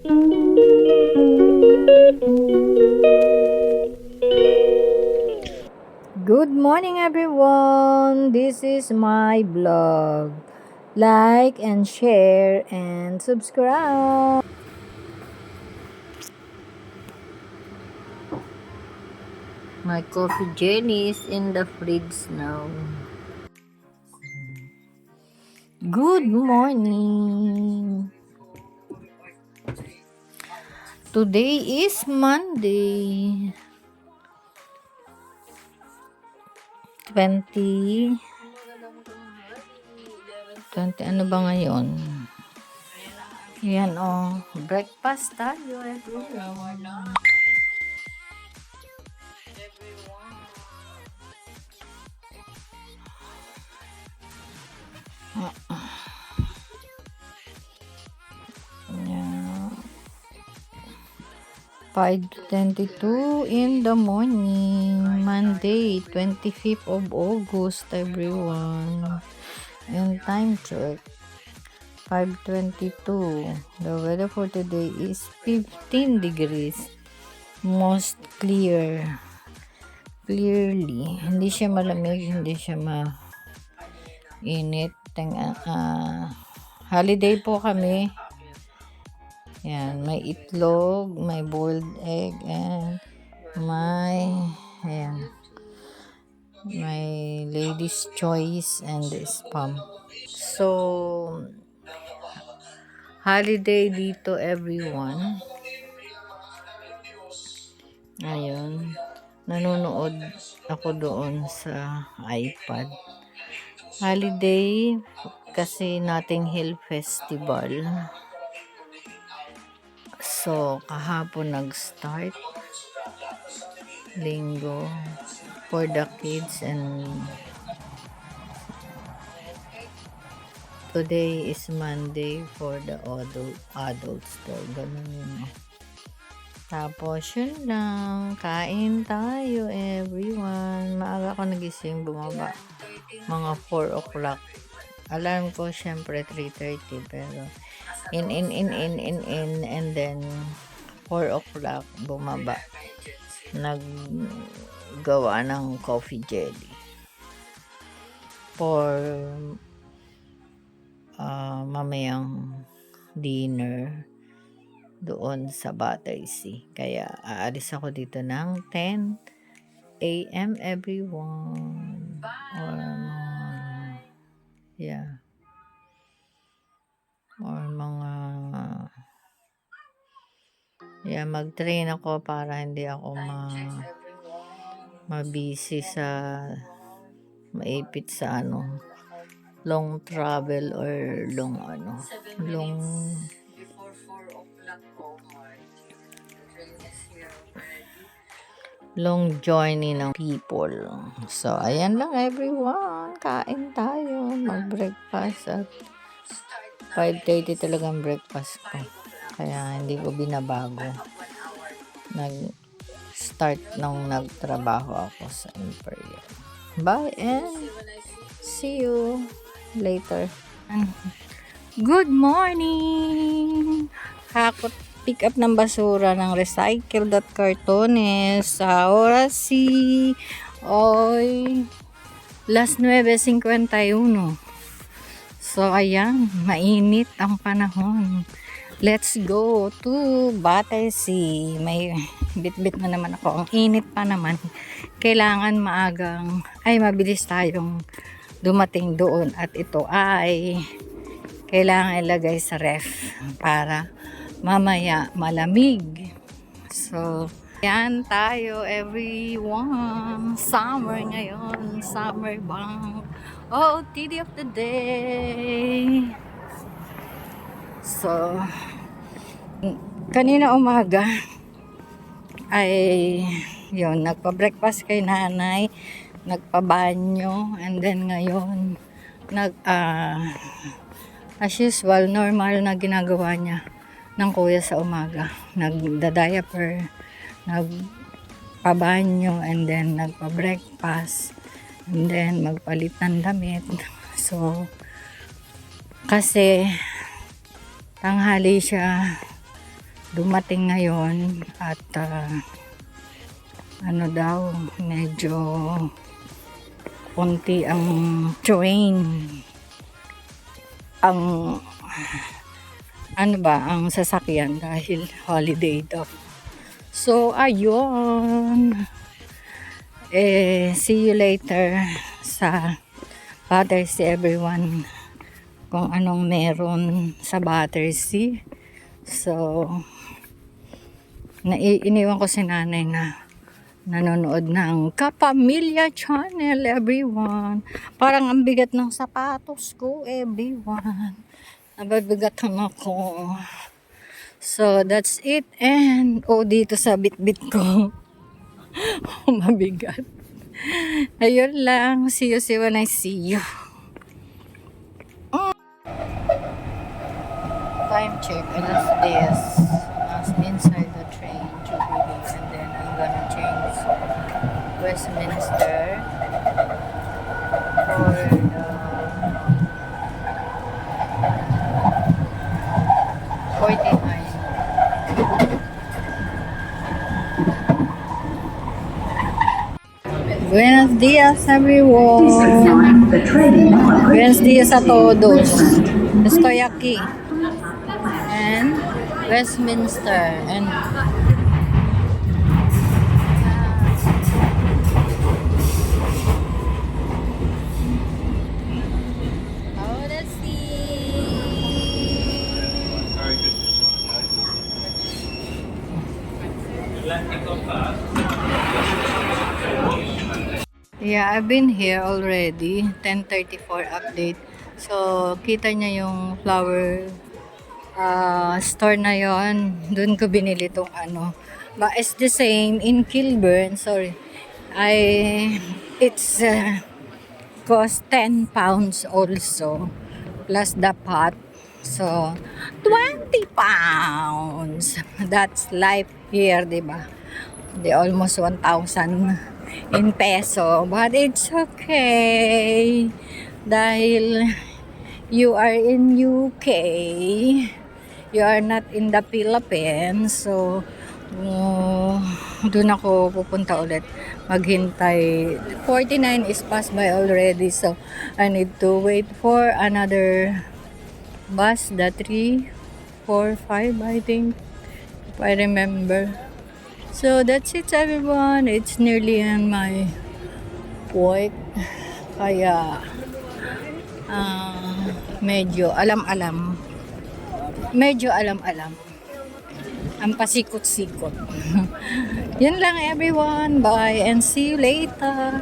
Good morning everyone. This is my vlog. Like and share and subscribe. My coffee jelly is in the fridge now. Good morning. Today is Monday. 20 ano ba ngayon? Yan breakfast tayo everyone. Yeah. 5:22 in the morning, Monday, 25th of August, everyone. And time check, 5:22. The weather for today is 15 degrees. Most clearly. Hindi siya malamig, hindi siya mainit. Holiday po kami. Yan, may itlog, may boiled egg, and may lady's choice and the spam. So, holiday dito everyone. Ayun, nanonood ako doon sa iPad. Holiday kasi Notting Hill Festival. So, kahapon nag-start. Linggo for the kids, and today is Monday for the adults. So, ganun yun. Tapos, yun lang. Kain tayo, everyone. Maaga ako nagising, bumaba. Mga 4 o'clock. Alarm ko, syempre, 3:30. Pero, and then, 4 o'clock, bumaba. Naggawa ng coffee jelly. For, mamayang dinner doon sa Battersea. Kaya aalis ako dito ng 10 a.m. everyone. Mag-train ako para hindi ako mabisi sa maipit sa long travel or long journey ng people. So, ayan lang everyone. Kain tayo. Mag-breakfast at 5:30 talagang breakfast ko. Kaya hindi ko binabago. Nag-start nung nagtrabaho ako sa Imperial. Bye and see you later. Good morning! Hakot pick up ng basura ng recycled at cartones sa oras hoy las 9:51. So ayan, mainit ang panahon. Let's go to Battersea. May bit-bit na naman ako. Ang init pa naman. Kailangan mabilis tayong dumating doon. At ito ay kailangan ilagay sa ref para mamaya malamig. So, yan tayo everyone. Summer ngayon. Summer bang. TD of the day. So, kanina umaga ay nagpa-breakfast kay nanay, nagpa-banyo, and then ngayon as usual, normal na ginagawa niya ng kuya sa umaga. Nagda-diaper, nagpa-banyo, and then nagpa-breakfast, and then magpalit ng damit. So, kasi tanghali siya dumating ngayon at ano daw, medyo konti ang train, ang ano ba, ang sasakyan dahil holiday daw. So ayun, see you later sa Battersea everyone, kung anong meron sa Battersea. So iniwan ko si nanay na nanonood ng Kapamilya Channel everyone. Parang ang bigat ng sapatos ko everyone, nababigatan ako. So that's it, and dito sa bitbit ko mabigat. Ayun lang, see you when I see you. Time check, alas 10. Inside the train Jubilee, and then I'm gonna change Westminster for the 49. Buenos dias everyone. Buenos dias a todos. Estoy aquí and Westminster and ahora sí. Yeah, I've been here already. 10:34 update. So, kita niya yung flower store na yon. Doon ko binili tong ano. But it's the same in Kilburn. Sorry. It's cost 10 pounds also. Plus the pot. So, 20 pounds. That's life here, diba? Di almost 1,000 in peso. But it's okay. Dahil you are in UK. You are not in the Philippines. So, doon ako pupunta ulit. Maghintay. 49 is passed by already. So, I need to wait for another bus. The 3, 4, 5, I think. If I remember. So that's it everyone. It's nearly on my work. Kaya medyo alam-alam. Medyo alam-alam. Ang pasikot-sikot. Yun lang everyone. Bye and see you later.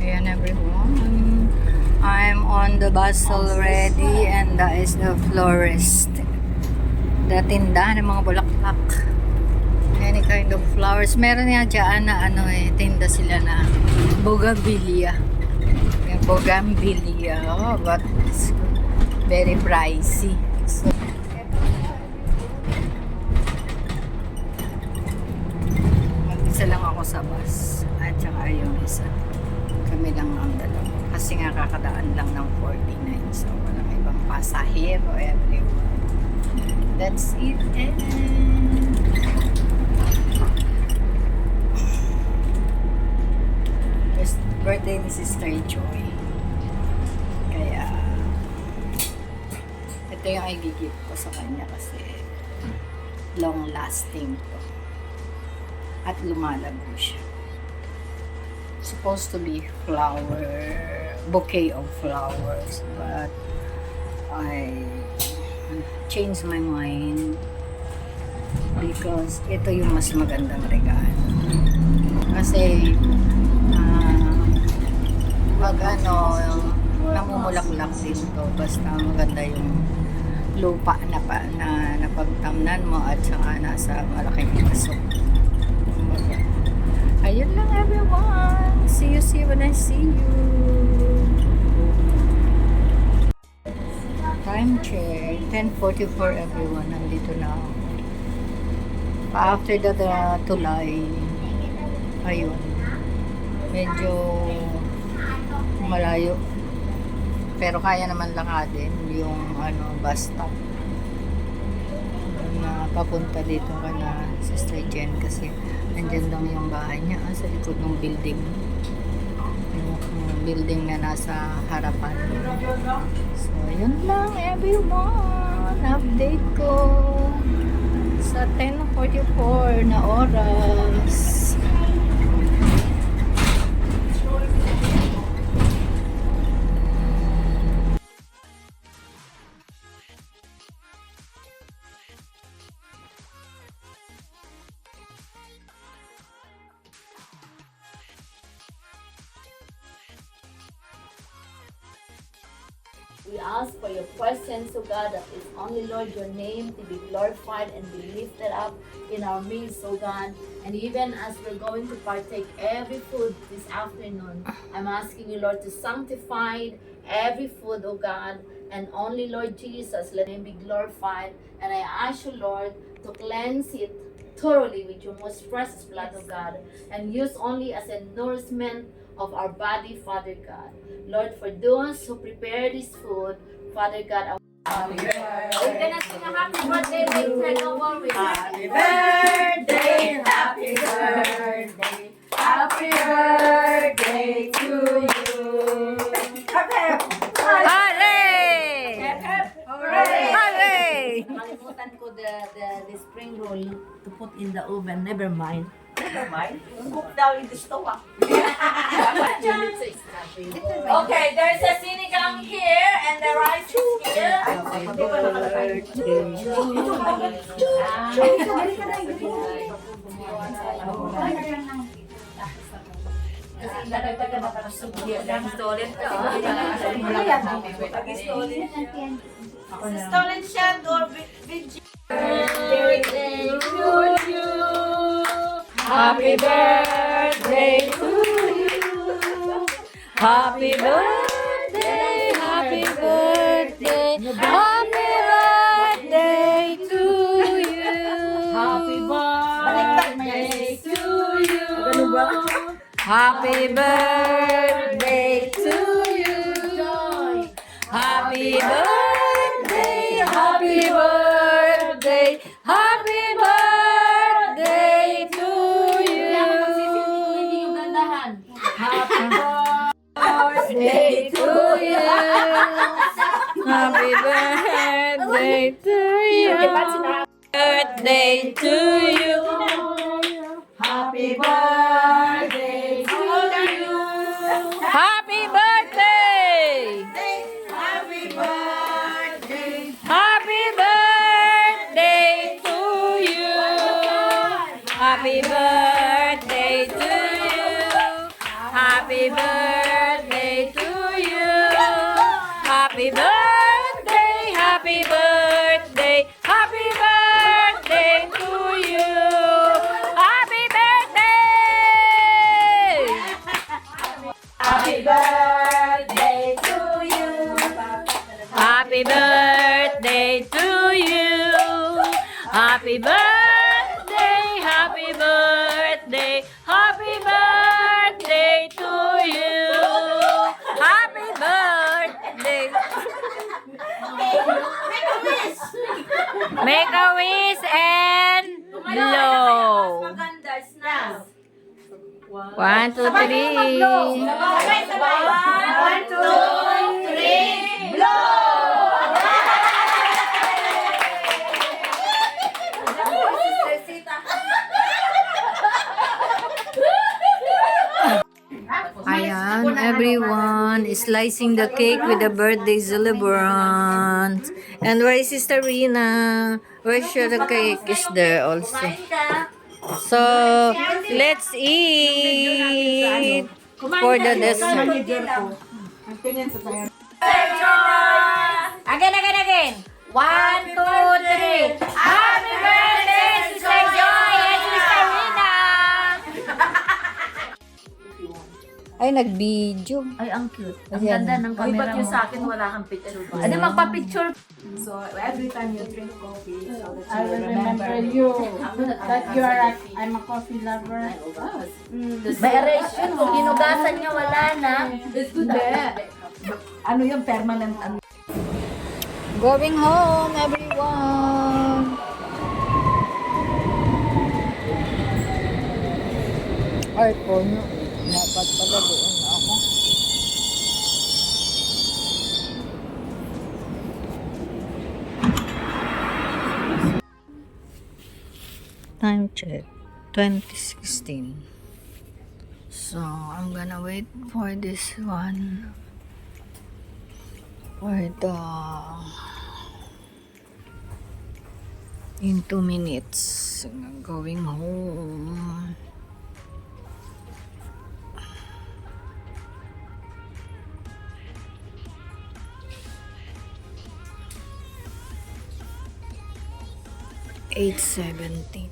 Ayan everyone. I'm on the bus already, and that is the florist. The tindahan ng mga bulaklak. Any kind of flowers. Meron nga dyan na tinda sila na bougainvillea. Yung bougainvillea. But it's very pricey. So, mag-isa lang ako sa bus. At saka yung isa. Kami lang ang dalawa. Kasi nga kakadaan lang ng 49. So, walang ibang pasahero everywhere. That's it. Birthday ni Sister Joy. Kaya ito yung i-gift ko sa kanya kasi long lasting to. At lumalago siya. Supposed to be bouquet of flowers, but I change my mind because ito yung mas magandang regalo. Kasi pag namumulaklak din to, basta maganda yung lupa na napagtamnan mo at saka nasa malaking paso. Ayun lang everyone. See you when I see you. Time check. 10:44 everyone. Nandito na ako. After the tulay, ayun. Medyo malayo. Pero kaya naman lakadin yung bus stop. papunta dito kana Sister Jen kasi andyan lang yung bahay niya sa likod ng building. Yung building na nasa harapan. So, yun lang everyone. Update ko sa 10:44 na oras. We ask for your presence, O God, that is only, Lord, your name to be glorified and be lifted up in our midst, O God. And even as we're going to partake every food this afternoon, I'm asking you, Lord, to sanctify every food, O God. And only, Lord Jesus, let him be glorified. And I ask you, Lord, to cleanse it thoroughly with your most precious blood, O God, and use only as a nourishment of our body, Father God. Lord, for those who prepare this food, Father God, we're gonna sing a happy birthday later, no worries. Happy birthday, happy birthday, happy birthday to you. Hooray! Hooray! Kalimutan ko the spring roll to put in the oven. Never mind. Never mind. Cook down in the stove. Okay, there's a sinigang here and the rice is here. Stolen siya or video. Birthday to you. Happy birthday to you. Happy birthday, happy birthday, happy birthday to you. Happy birthday to you. Happy birthday to you. Happy birthday, happy birthday, happy birthday to you. Happy birthday to you. Happy birthday to you. Birthday to you. Happy birthday to you. Happy birthday. Happy birthday. Happy birthday to you. Happy birthday to you. Happy birthday to you. Happy birthday, happy birthday, happy birthday to you. Happy birthday. Happy birthday to you. Happy birthday to you. Happy birthday, happy birthday, happy birthday to you. Happy birthday. Make a wish and blow. Maganda, snaps. 1, 2, 3. Sabay, sabay. 1, 2, 3, blow! Ayan, everyone is slicing the cake with the birthday celebrant. And where is Sister Rina? Where's your cake? Is there also. So, let's eat for the dessert. Again, again, again. 1, 2, 3. Happy birthday, Sister Joy and Sister Rina. Ay, nag-video. Ay, ang cute. Ang Ayan. ganda ng camera Ba't mo. yung sa akin wala kang picture ba? Ano, magpa-picture. So every time you drink coffee, so that I you will remember remember you that that you are I'm a coffee lover. May erection mo. Ginugasan niya, wala na. Ano yung permanent ano? Going home, everyone. part ko, no? Dapat pala doon na ako. Time check, 2016. So, I'm gonna wait for this one. For the... In 2 minutes, going home. (8:17)